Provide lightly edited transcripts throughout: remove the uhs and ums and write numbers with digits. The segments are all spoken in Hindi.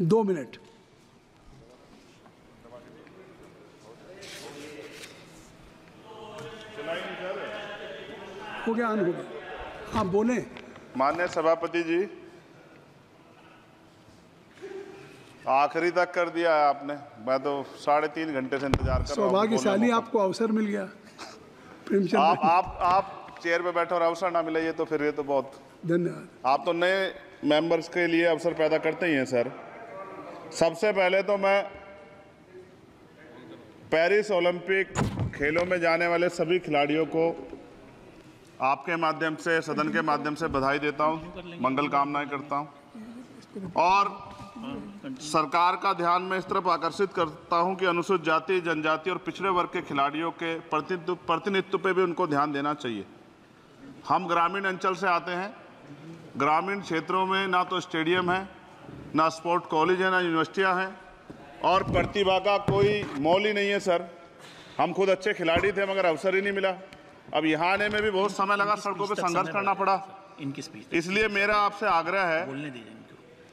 2 मिनट। हो गया, ऑन हो गया। आप बोले। माननीय सभापति जी, आखिरी तक कर दिया है आपने। मैं तो 3.5 घंटे से इंतजार कर रहा हूँ। सौभाग्यशाली आपको अवसर मिल गया। प्रेमचंद आप चेयर पे बैठे और अवसर ना मिले, ये तो फिर ये तो बहुत धन्यवाद। आप तो नए मेंबर्स के लिए अवसर पैदा करते ही हैं सर। सबसे पहले तो मैं पेरिस ओलंपिक खेलों में जाने वाले सभी खिलाड़ियों को आपके माध्यम से, सदन के माध्यम से बधाई देता हूं, मंगल कामनाएं करता हूं और सरकार का ध्यान में इस तरफ आकर्षित करता हूं कि अनुसूचित जाति, जनजाति और पिछड़े वर्ग के खिलाड़ियों के प्रतिनिधित्व पे भी उनको ध्यान देना चाहिए। हम ग्रामीण अंचल से आते हैं। ग्रामीण क्षेत्रों में ना तो स्टेडियम है, ना स्पोर्ट कॉलेज है, ना यूनिवर्सिटियां हैं और प्रतिभा का कोई मोल ही नहीं है सर। हम खुद अच्छे खिलाड़ी थे मगर अवसर ही नहीं मिला। अब यहाँ आने में भी बहुत समय लगा, सड़कों पे संघर्ष करना पड़ा। इसलिए मेरा आपसे आग्रह है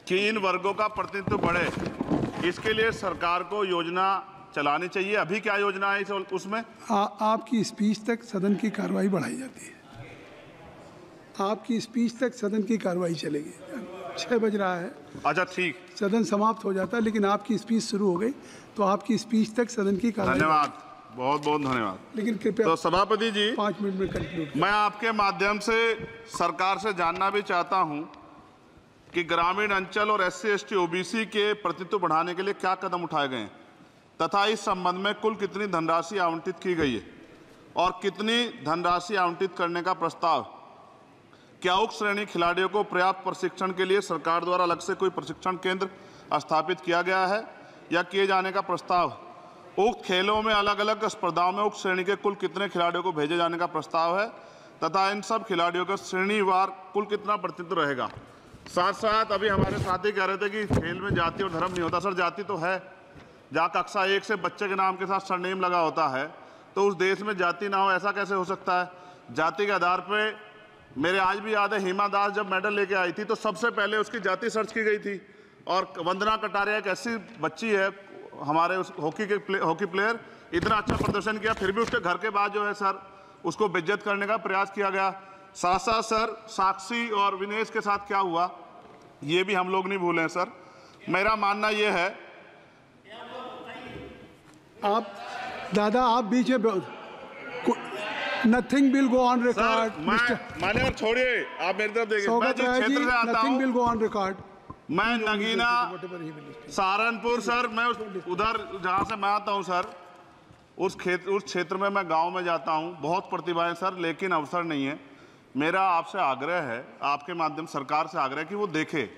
कि इन वर्गों का प्रतिनिधित्व बढ़े, इसके लिए सरकार को योजना चलानी चाहिए। अभी क्या योजना है उसमें? आपकी स्पीच तक सदन की कार्रवाई बढ़ाई जाती है। आपकी स्पीच तक सदन की कार्रवाई चलेगी। 6 बज रहा है। अच्छा ठीक, सदन समाप्त हो जाता है, लेकिन आपकी स्पीच शुरू हो गई तो आपकी स्पीच तक सदन की कार्रवाई। धन्यवाद, बहुत बहुत धन्यवाद। लेकिन कृपया तो सभापति जी 5 मिनट में कंक्लूड। मैं आपके माध्यम से सरकार से जानना भी चाहता हूं कि ग्रामीण अंचल और SC, ST, OBC के प्रतिनिधित्व बढ़ाने के लिए क्या कदम उठाए गए हैं तथा इस संबंध में कुल कितनी धनराशि आवंटित की गई है और कितनी धनराशि आवंटित करने का प्रस्ताव। क्या उक्त श्रेणी खिलाड़ियों को पर्याप्त प्रशिक्षण के लिए सरकार द्वारा अलग से कोई प्रशिक्षण केंद्र स्थापित किया गया है या किए जाने का प्रस्ताव। उक्त खेलों में अलग अलग स्पर्धाओं में उक्त श्रेणी के कुल कितने खिलाड़ियों को भेजे जाने का प्रस्ताव है तथा इन सब खिलाड़ियों का श्रेणीवार कुल कितना प्रतिनिधित्व रहेगा। साथ साथ अभी हमारे साथी कह रहे थे कि खेल में जाति और धर्म नहीं होता। सर जाति तो है, जहाँ कक्षा 1 से बच्चे के नाम के साथ सरनेम लगा होता है तो उस देश में जाति ना हो, ऐसा कैसे हो सकता है? जाति के आधार पर मेरे आज भी याद है, हिमा दास जब मेडल लेके आई थी तो सबसे पहले उसकी जाति सर्च की गई थी। और वंदना कटारिया एक ऐसी बच्ची है हमारे उस हॉकी प्लेयर, इतना अच्छा प्रदर्शन किया, फिर भी उसके घर के बाद जो है सर उसको बेइज्जत करने का प्रयास किया गया। साथ साथ सर साक्षी और विनेश के साथ क्या हुआ ये भी हम लोग नहीं भूलें सर। मेरा मानना ये है। आप दादा आप बीच में nothing will go on record. मान्यवर छोड़िए, आप मेरी तरफ देखिए। मैं जिस क्षेत्र से आता हूं, nothing will go on record. मैं नगीना सहारनपुर सर, मैं उधर जहाँ से मैं आता हूँ सर, उस क्षेत्र में मैं गांव में जाता हूँ। बहुत प्रतिभाएं सर, लेकिन अवसर नहीं है। मेरा आपसे आग्रह है, आपके माध्यम सरकार से आग्रह है कि वो देखे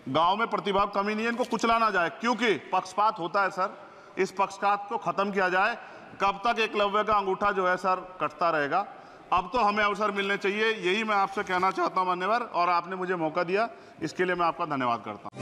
गांव में प्रतिभा कमी नहीं है, इनको कुचला ना जाए क्योंकि पक्षपात होता है सर। इस पक्षपात को खत्म किया जाए। कब तक एकलव्य का अंगूठा जो है सर कटता रहेगा? अब तो हमें अवसर मिलने चाहिए, यही मैं आपसे कहना चाहता हूं मान्यवर, और आपने मुझे मौका दिया इसके लिए मैं आपका धन्यवाद करता हूं।